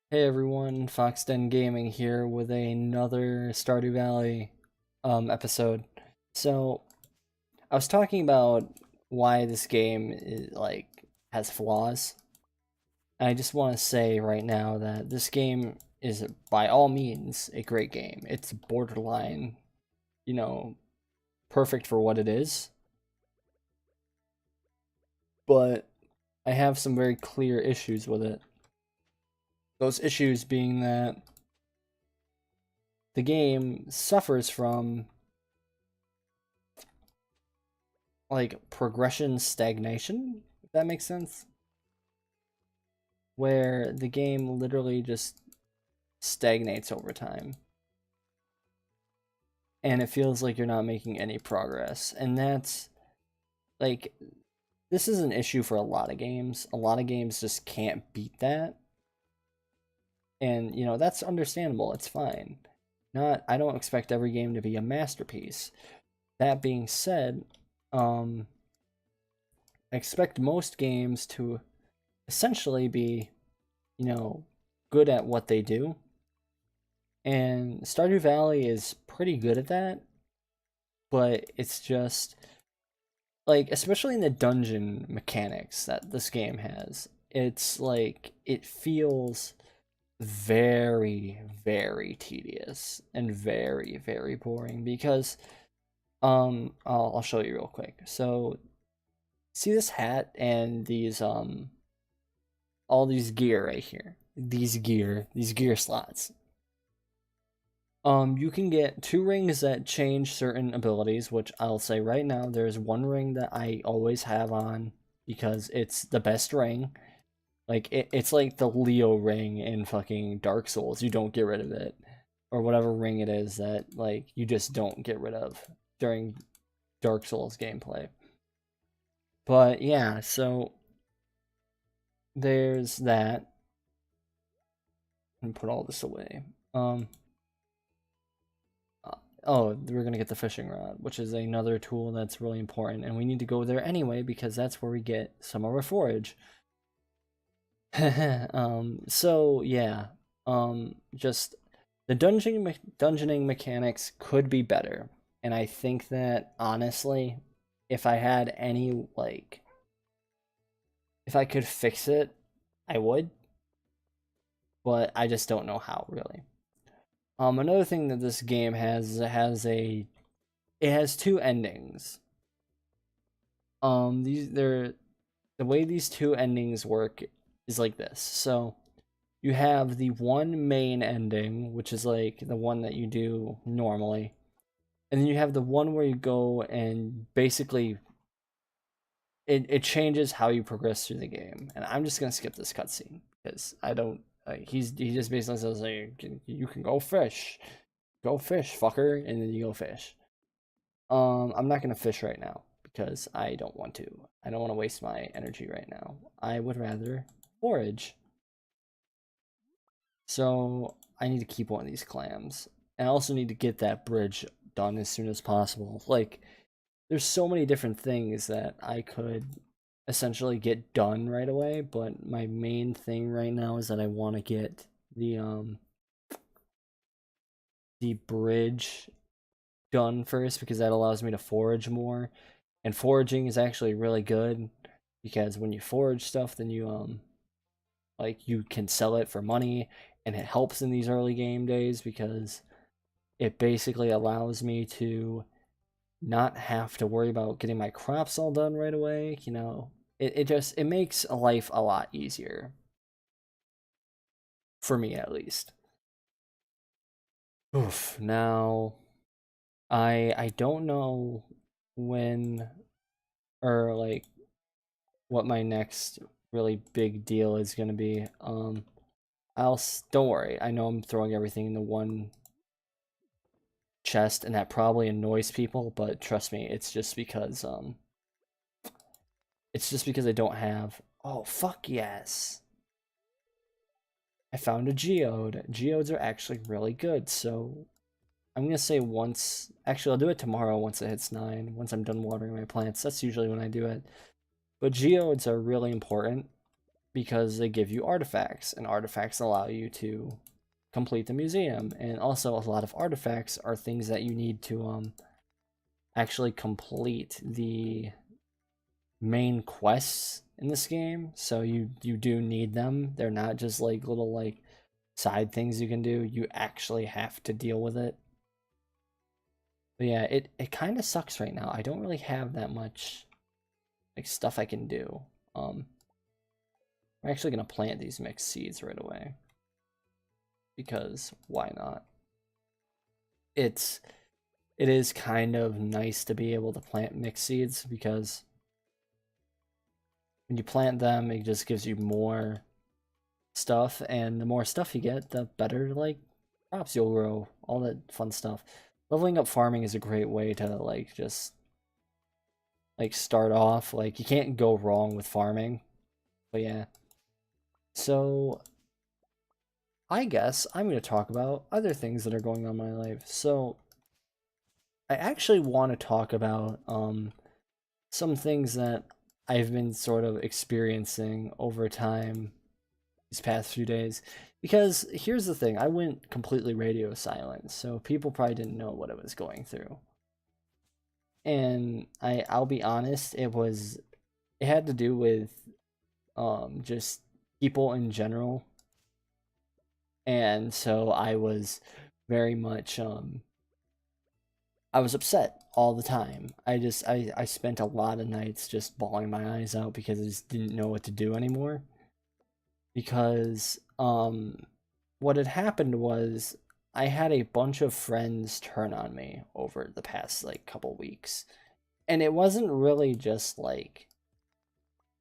Hey everyone, Foxden Gaming here with another Stardew Valley episode. So, I was talking about why this game is has flaws. And I just want to say right now that this game is by all means a great game. It's borderline, you know, perfect for what it is, but I have some very clear issues with it. Those issues being that the game suffers from progression stagnation, if that makes sense, where the game literally just stagnates over time and it feels like you're not making any progress. And that's like, this is an issue for a lot of games. A lot of games just can't beat that. And, that's understandable. It's fine. I don't expect every game to be a masterpiece. That being said, I expect most games to essentially be, good at what they do. And Stardew Valley is pretty good at that, but it's just especially in the dungeon mechanics that this game has, it's like it feels very, very tedious and very, very boring because I'll show you real quick. So see this hat and these all these gear right here. These gear slots. You can get 2 rings that change certain abilities, which I'll say right now, there's 1 ring that I always have on because it's the best ring. It's like the Leo ring in fucking Dark Souls. You don't get rid of it. Or whatever ring it is that you just don't get rid of during Dark Souls gameplay. But yeah, so there's that. And put all this away. Oh, we're gonna get the fishing rod, which is another tool that's really important, and we need to go there anyway because that's where we get some of our forage. So yeah, just the dungeoning mechanics could be better, and I think that honestly, if I had any if I could fix it, I would, but I just don't know how really. Another thing that this game has, it has 2 endings. They're the way these 2 endings work is like this. So you have the one main ending, which is like the one that you do normally, and then you have the one where you go and basically it changes how you progress through the game. And I'm just gonna skip this cutscene because I don't. He just basically says like you can go fish, fucker, and then you go fish. I'm not gonna fish right now because I don't want to. I don't want to waste my energy right now. I would rather forage. So I need to keep one of these clams. And I also need to get that bridge done as soon as possible. There's so many different things that I could essentially get done right away, but my main thing right now is that I want to get the bridge done first because that allows me to forage more. And foraging is actually really good because when you forage stuff, then you can sell it for money, and it helps in these early game days because it basically allows me to not have to worry about getting my crops all done right away. It makes life a lot easier for me at least. Oof. Now I don't know when or what my next really big deal is going to be. Don't worry. I know I'm throwing everything into one chest, and that probably annoys people, but trust me, it's just because I don't have. Oh fuck yes! I found a geode. Geodes are actually really good, so I'm gonna say once. Actually, I'll do it tomorrow once it hits 9. Once I'm done watering my plants, that's usually when I do it. But geodes are really important because they give you artifacts, and artifacts allow you to complete the museum. And also, a lot of artifacts are things that you need to actually complete the main quests in this game. So you do need them. They're not just like little like side things you can do. You actually have to deal with it. But yeah, it kind of sucks right now. I don't really have that much like stuff I can do. I'm actually gonna plant these mixed seeds right away because why not? It's it is kind of nice to be able to plant mixed seeds because when you plant them, it just gives you more stuff, and the more stuff you get, the better like crops you'll grow, all that fun stuff. Leveling up farming is a great way to like just like start off. Like you can't go wrong with farming. But yeah. So I guess I'm going to talk about other things that are going on in my life. So I actually want to talk about some things that I've been sort of experiencing over time these past few days. Because here's the thing, I went completely radio silent, so people probably didn't know what I was going through. And I'll be honest, it had to do with just people in general. And so I was very much I was upset all the time. I spent a lot of nights just bawling my eyes out because I just didn't know what to do anymore. Because what had happened was I had a bunch of friends turn on me over the past like couple weeks. And it wasn't really just like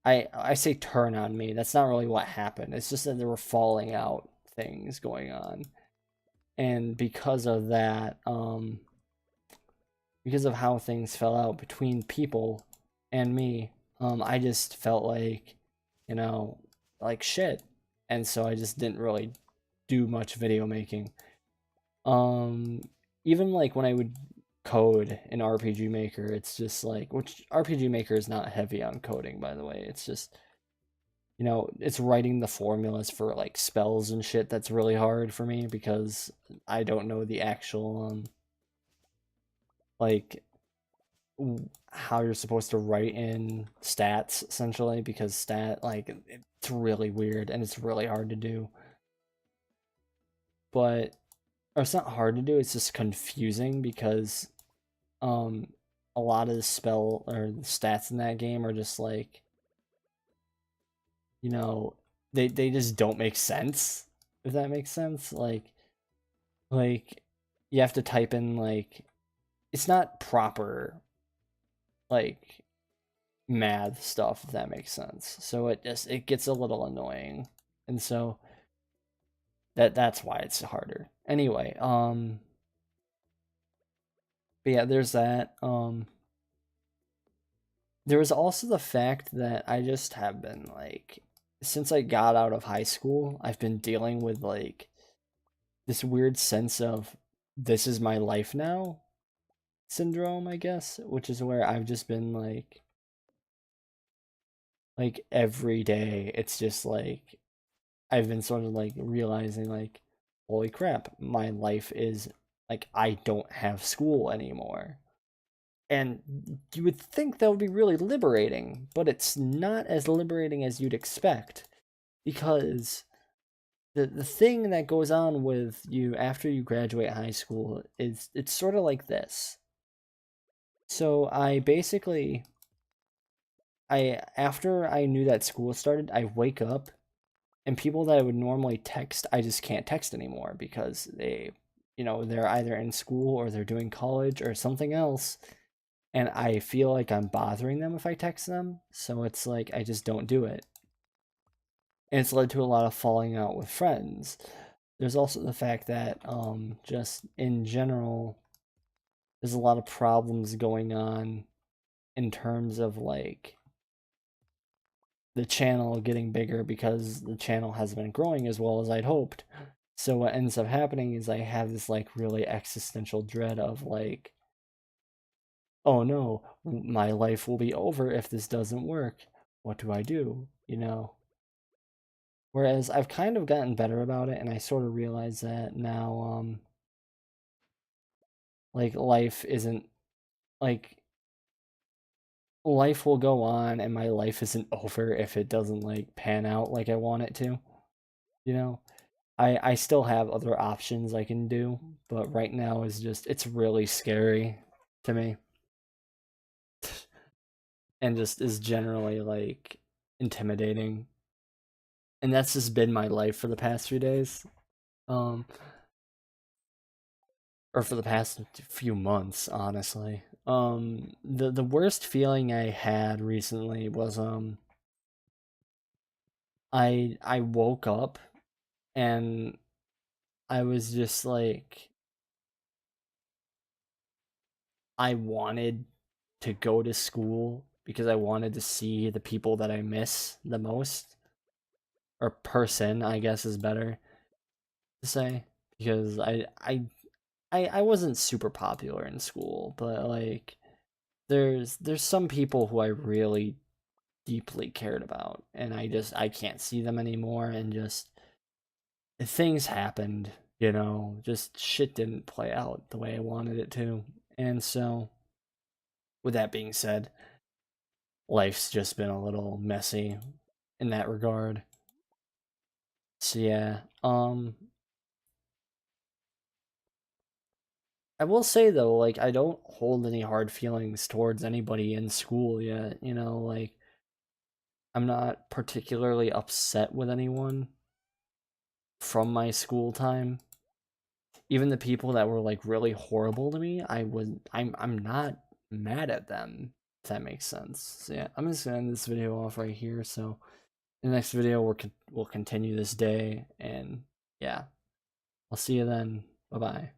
I say turn on me. That's not really what happened. It's just that there were falling out things going on. And because of that, because of how things fell out between people and me, I just felt like, you know, like shit. And so I just didn't really do much video making. Um, Even like when I would code in RPG Maker, it's just like, which RPG Maker is not heavy on coding, by the way. It's just, it's writing the formulas for like spells and shit that's really hard for me because I don't know the actual like how you're supposed to write in stats essentially because it's really weird and it's really hard to do. But or it's not hard to do, it's just confusing because um a lot of the spell or the stats in that game are just like, you know, they just don't make sense, if that makes sense. Like you have to type in like it's not proper like math stuff, if that makes sense. So it gets a little annoying. And so that's why it's harder. Anyway, but yeah, there's that. There was also the fact that I just have been like since I got out of high school, I've been dealing with like this weird sense of this is my life now syndrome, I guess, which is where I've just been like every day it's just like I've been sort of like realizing like holy crap, my life is like I don't have school anymore. And you would think that would be really liberating, but it's not as liberating as you'd expect because the thing that goes on with you after you graduate high school is it's sort of like this. So I basically I after I knew that school started, I wake up and people that I would normally text, I just can't text anymore because they're either in school or they're doing college or something else. And I feel like I'm bothering them if I text them. So it's like I just don't do it. And it's led to a lot of falling out with friends. There's also the fact that just in general, there's a lot of problems going on in terms of like the channel getting bigger because the channel hasn't been growing as well as I'd hoped. So what ends up happening is I have this like really existential dread of like, oh no, my life will be over if this doesn't work. What do I do? Whereas I've kind of gotten better about it, and I sort of realize that now, like life isn't like life will go on, and my life isn't over if it doesn't like pan out like I want it to. You know, I still have other options I can do, but right now is just it's really scary to me, and just is generally like intimidating. And that's just been my life for the past few days. Um, or for the past few months, honestly. The worst feeling I had recently was I woke up and I was just like I wanted to go to school because I wanted to see the people that I miss the most, or person, I guess is better to say, because I wasn't super popular in school, but like there's some people who I really deeply cared about, and I can't see them anymore, and just things happened, just shit didn't play out the way I wanted it to. And so with that being said, life's just been a little messy in that regard. So yeah, I will say though, like I don't hold any hard feelings towards anybody in school yet, like I'm not particularly upset with anyone from my school time. Even the people that were like really horrible to me, I'm not mad at them, if that makes sense. So yeah, I'm just gonna end this video off right here. So in the next video we'll continue this day, and yeah, I'll see you then. Bye bye.